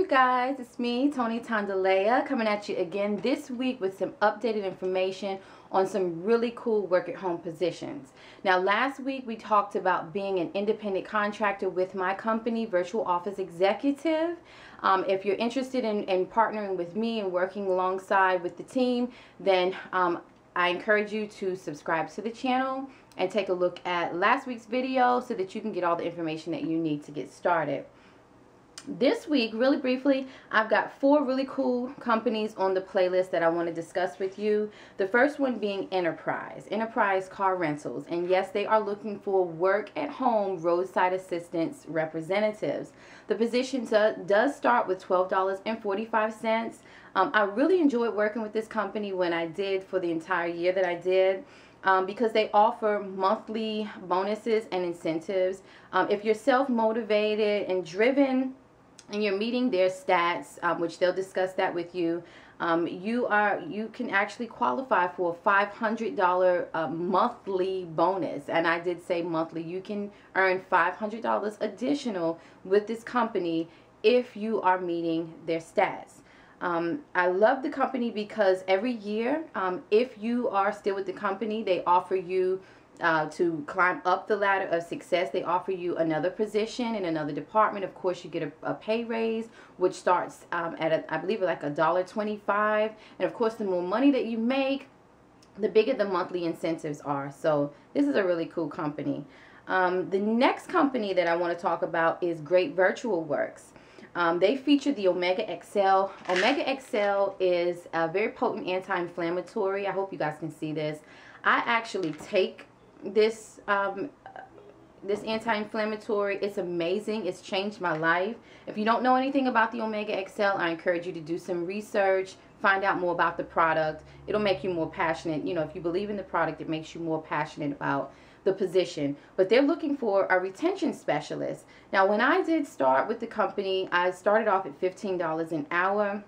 you guys, it's me, Tony Tondalea, coming at you again this week with some updated information on some really cool work at home positions. Now last week we talked about being an independent contractor with my company, Virtual Office Executive. If you're interested in partnering with me and working alongside with the team, then I encourage you to subscribe to the channel and take a look at last week's video so that you can get all the information that you need to get started. This week, really briefly, I've got 4 really cool companies on the playlist that I want to discuss with you. The first one being Enterprise Car Rentals. And yes, they are looking for work at home roadside assistance representatives. The position does start with $12.45. I really enjoyed working with this company when I did for the entire year that I did. Because they offer monthly bonuses and incentives. If you're self-motivated and driven and you're meeting their stats, which they'll discuss that with you, you can actually qualify for a $500 monthly bonus. And I did say monthly. You can earn $500 additional with this company if you are meeting their stats. I love the company because every year, if you are still with the company, they offer you to climb up the ladder of success. They offer you another position in another department. Of course, you get a pay raise, which starts at I believe like $1.25. And of course, the more money that you make, the bigger the monthly incentives are. So this is a really cool company. The next company that I want to talk about is Great Virtual Works. They feature the Omega XL. Omega XL is a very potent anti-inflammatory. I hope you guys can see this. I actually take this this anti-inflammatory. It's amazing. It's changed my life. If you don't know anything about the Omega XL, I encourage you to do some research, find out more about the product. It'll make you more passionate. You know, if you believe in the product, it makes you more passionate about the position. But they're looking for a retention specialist. Now, when I did start with the company, I started off at $15 an hour.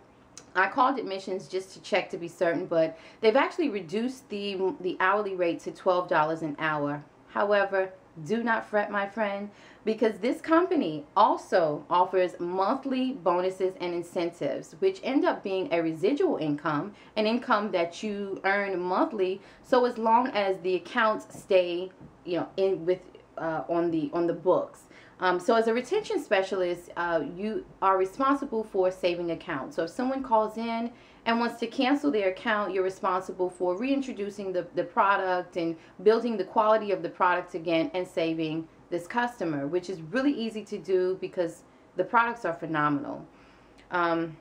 I called admissions just to check to be certain, but they've actually reduced the hourly rate to $12 an hour. However, do not fret, my friend, because this company also offers monthly bonuses and incentives, which end up being a residual income, an income that you earn monthly. So as long as the accounts stay, you know, on the books. So as a retention specialist, you are responsible for saving accounts. So if someone calls in and wants to cancel their account, you're responsible for reintroducing the product and building the quality of the product again and saving this customer, which is really easy to do because the products are phenomenal. And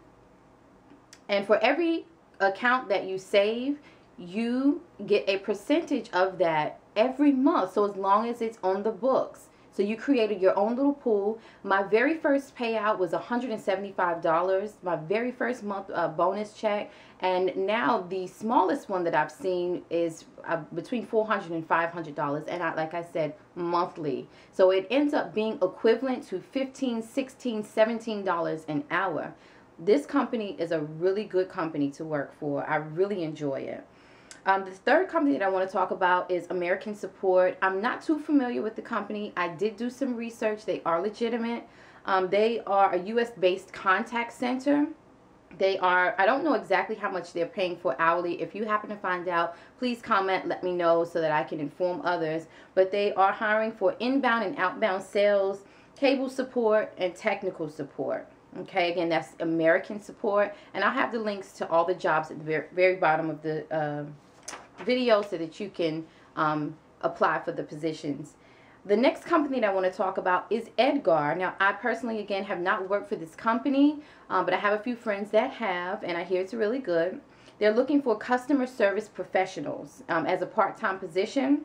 for every account that you save, you get a percentage of that every month. So as long as it's on the books. So you created your own little pool. My very first payout was $175, my very first month bonus check. And now the smallest one that I've seen is between $400 and $500. And like I said, monthly. So it ends up being equivalent to $15, $16, $17 an hour. This company is a really good company to work for. I really enjoy it. The third company that I want to talk about is American Support. I'm not too familiar with the company. I did do some research. They are legitimate. They are a U.S.-based contact center. They are, I don't know exactly how much they're paying for hourly. If you happen to find out, please comment, let me know so that I can inform others. But they are hiring for inbound and outbound sales, cable support, and technical support. Okay, again, that's American Support. And I'll have the links to all the jobs at the very bottom of the video so that you can apply for the positions. The next company that I want to talk about is Edgar. Now, I personally, again, have not worked for this company, but I have a few friends that have, and I hear it's really good. They're looking for customer service professionals as a part-time position.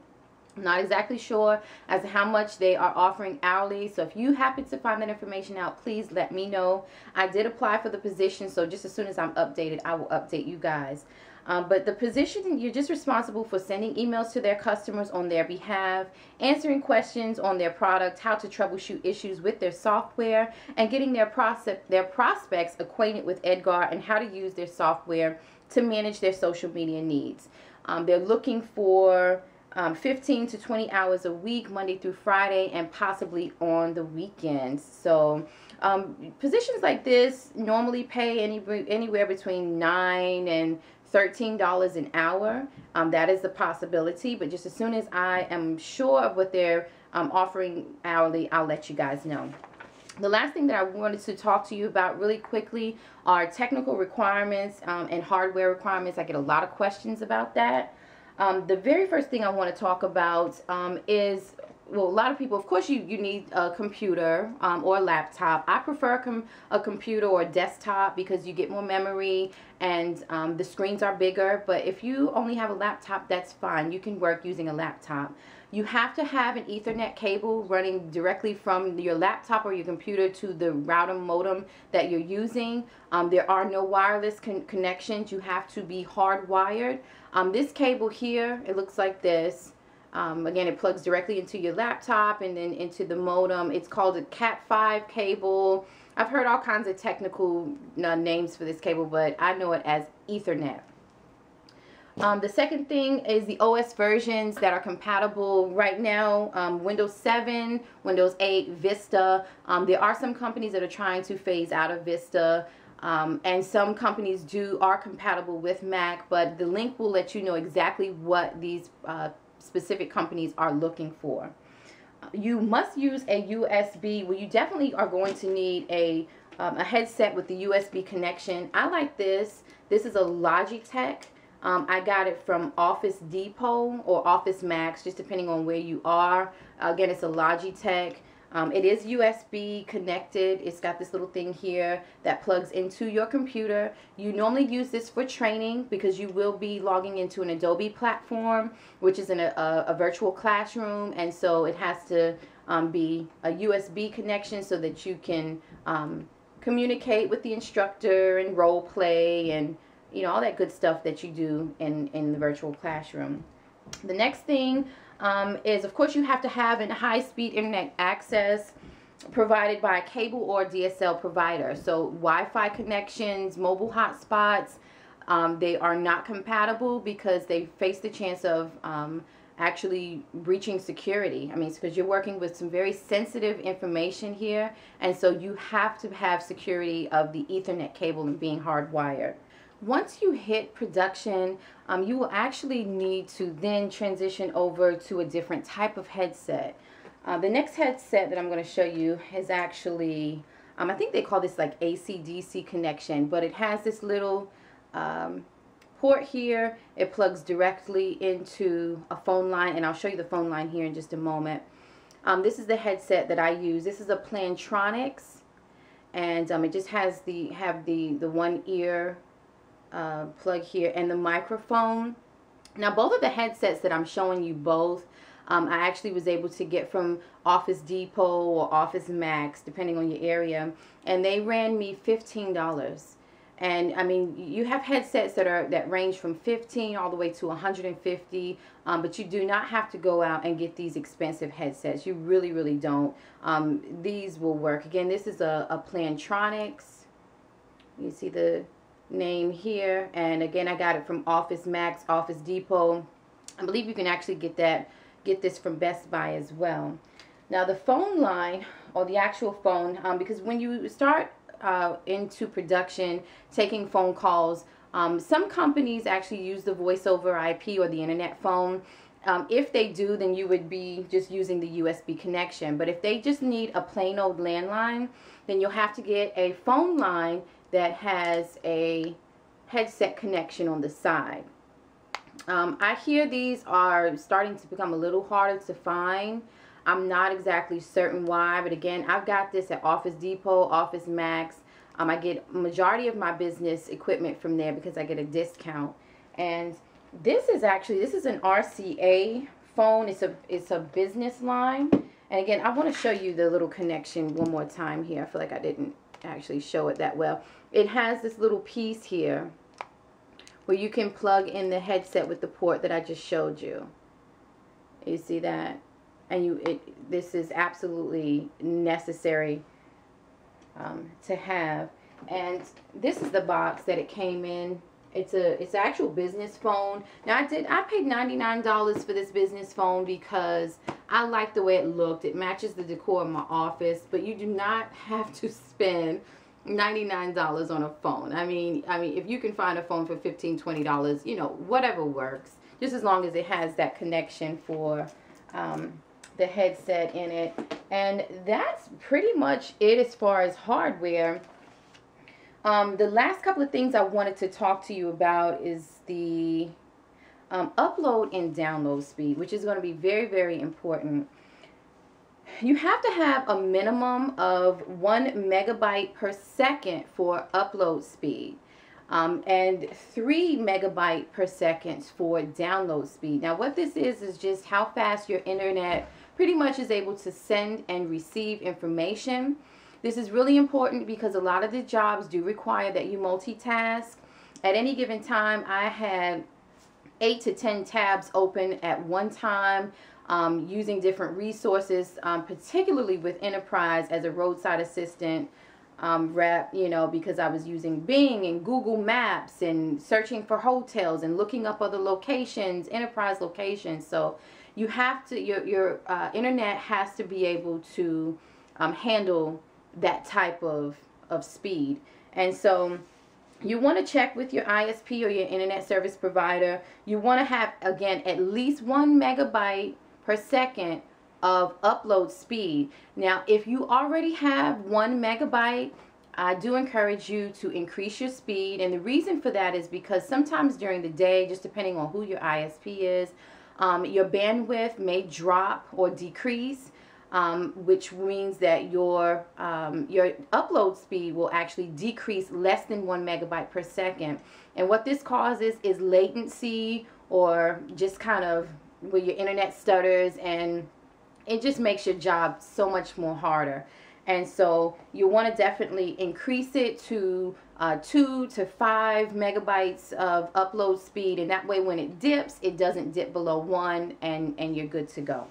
I'm not exactly sure as to how much they are offering hourly. So if you happen to find that information out, please let me know. I did apply for the position, so just as soon as I'm updated, I will update you guys. But the position, you're just responsible for sending emails to their customers on their behalf, answering questions on their product, how to troubleshoot issues with their software, and getting their prospects acquainted with Edgar and how to use their software to manage their social media needs. They're looking for 15 to 20 hours a week, Monday through Friday, and possibly on the weekends. So Positions like this normally pay anywhere between $9 and $13 an hour. That is the possibility, but just as soon as I am sure of what they're offering hourly, I'll let you guys know. The last thing that I wanted to talk to you about really quickly are technical requirements and hardware requirements. I get a lot of questions about that. The very first thing I want to talk about is, well, a lot of people, of course, you need a computer or a laptop. I prefer a computer or a desktop because you get more memory and the screens are bigger. But if you only have a laptop, that's fine. You can work using a laptop. You have to have an Ethernet cable running directly from your laptop or your computer to the router modem that you're using. There are no wireless connections. You have to be hardwired. This cable here, it looks like this. Again, it plugs directly into your laptop and then into the modem. It's called a Cat5 cable. I've heard all kinds of technical names for this cable, but I know it as Ethernet. The second thing is the OS versions that are compatible right now. Windows 7, Windows 8, Vista. There are some companies that are trying to phase out of Vista. And some companies are compatible with Mac, but the link will let you know exactly what these specific companies are looking for. You must use a USB. Well, you definitely are going to need a headset with the USB connection. I like this. This is a Logitech. I got it from Office Depot or Office Max, just depending on where you are. Again, it's a Logitech. It is USB connected. It's got this little thing here that plugs into your computer. You normally use this for training because you will be logging into an Adobe platform, which is in a virtual classroom, and so it has to be a USB connection so that you can communicate with the instructor and role play and all that good stuff that you do in the virtual classroom. The next thing is, of course, you have to have a high-speed internet access provided by a cable or DSL provider. So Wi-Fi connections, mobile hotspots, they are not compatible because they face the chance of actually breaching security. I mean, it's because you're working with some very sensitive information here, and so you have to have security of the Ethernet cable and being hardwired. Once you hit production, you will actually need to then transition over to a different type of headset. The next headset that I'm going to show you is actually, I think they call this like AC/DC connection, but it has this little port here. It plugs directly into a phone line, and I'll show you the phone line here in just a moment. This is the headset that I use. This is a Plantronics, and it just has the one ear plug here and the microphone. Now, both of the headsets that I'm showing you both, I actually was able to get from Office Depot or Office Max, depending on your area, and they ran me $15. And I mean, you have headsets that range from $15 all the way to $150, but you do not have to go out and get these expensive headsets. You really don't. These will work. Again, this is a Plantronics. You see the name here, and again, I got it from Office Max, Office Depot. I believe you can actually get this from Best Buy as well. Now, the phone line, or the actual phone, because when you start into production, taking phone calls, some companies actually use the voice over IP or the internet phone. If they do, then you would be just using the USB connection. But if they just need a plain old landline, then you'll have to get a phone line that has a headset connection on the side. I hear these are starting to become a little harder to find. I'm not exactly certain why, but again, I've got this at Office Depot, Office Max. I get a majority of my business equipment from there because I get a discount. And this is an RCA phone. It's a business line. And again, I want to show you the little connection one more time here. I feel like I didn't actually show it that well. It has this little piece here where you can plug in the headset with the port that I just showed you. You see that? And this is absolutely necessary to have. And this is the box that it came in, It's an actual business phone. Now I paid $99 for this business phone because I like the way it looked. It matches the decor of my office, but you do not have to spend $99 on a phone. I mean, if you can find a phone for $15, $20, you know, whatever works, just as long as it has that connection for the headset in it. And that's pretty much it as far as hardware. The last couple of things I wanted to talk to you about is the upload and download speed, which is going to be very, very important. You have to have a minimum of 1 megabyte per second for upload speed, and 3 megabyte per second for download speed. Now what this is just how fast your internet pretty much is able to send and receive information. This is really important because a lot of the jobs do require that you multitask. At any given time, I had 8 to 10 tabs open at one time, using different resources, particularly with Enterprise as a roadside assistant rep, you know, because I was using Bing and Google Maps and searching for hotels and looking up other locations, Enterprise locations. So you have to, your internet has to be able to handle that type of speed. And so you want to check with your ISP or your internet service provider. You want to have, again, at least 1 megabyte per second of upload speed. Now, if you already have 1 megabyte, I do encourage you to increase your speed. And the reason for that is because sometimes during the day, just depending on who your ISP is, your bandwidth may drop or decrease. Which means that your upload speed will actually decrease less than 1 megabyte per second. And what this causes is latency, or just kind of where your internet stutters, and it just makes your job so much more harder. And so you want to definitely increase it to 2 to 5 megabytes of upload speed, and that way when it dips, it doesn't dip below 1, and you're good to go.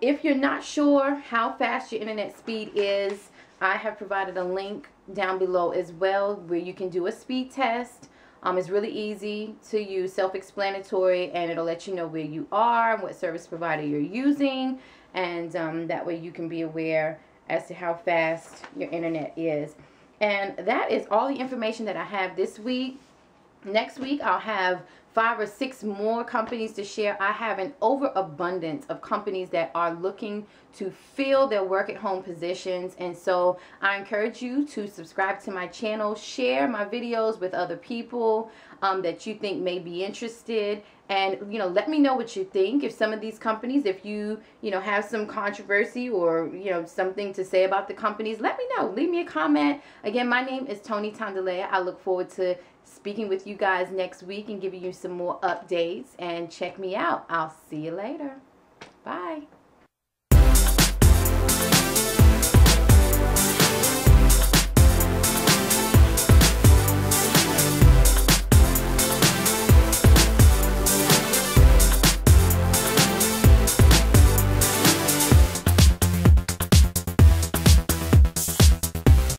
If you're not sure how fast your internet speed is, I have provided a link down below as well where you can do a speed test. It's really easy to use, self-explanatory, and it'll let you know where you are and what service provider you're using, and that way you can be aware as to how fast your internet is. And that is all the information that I have this week. Next week I'll have 5 or 6 more companies to share. I have an overabundance of companies that are looking to fill their work at home positions, and so I encourage you to subscribe to my channel, share my videos with other people that you think may be interested, and let me know what you think. If some of these companies, if you have some controversy or something to say about the companies, let me know. Leave me a comment. Again, my name is Tony Tandalea. I look forward to speaking with you guys next week and giving you some more updates, and check me out. I'll see you later. Bye.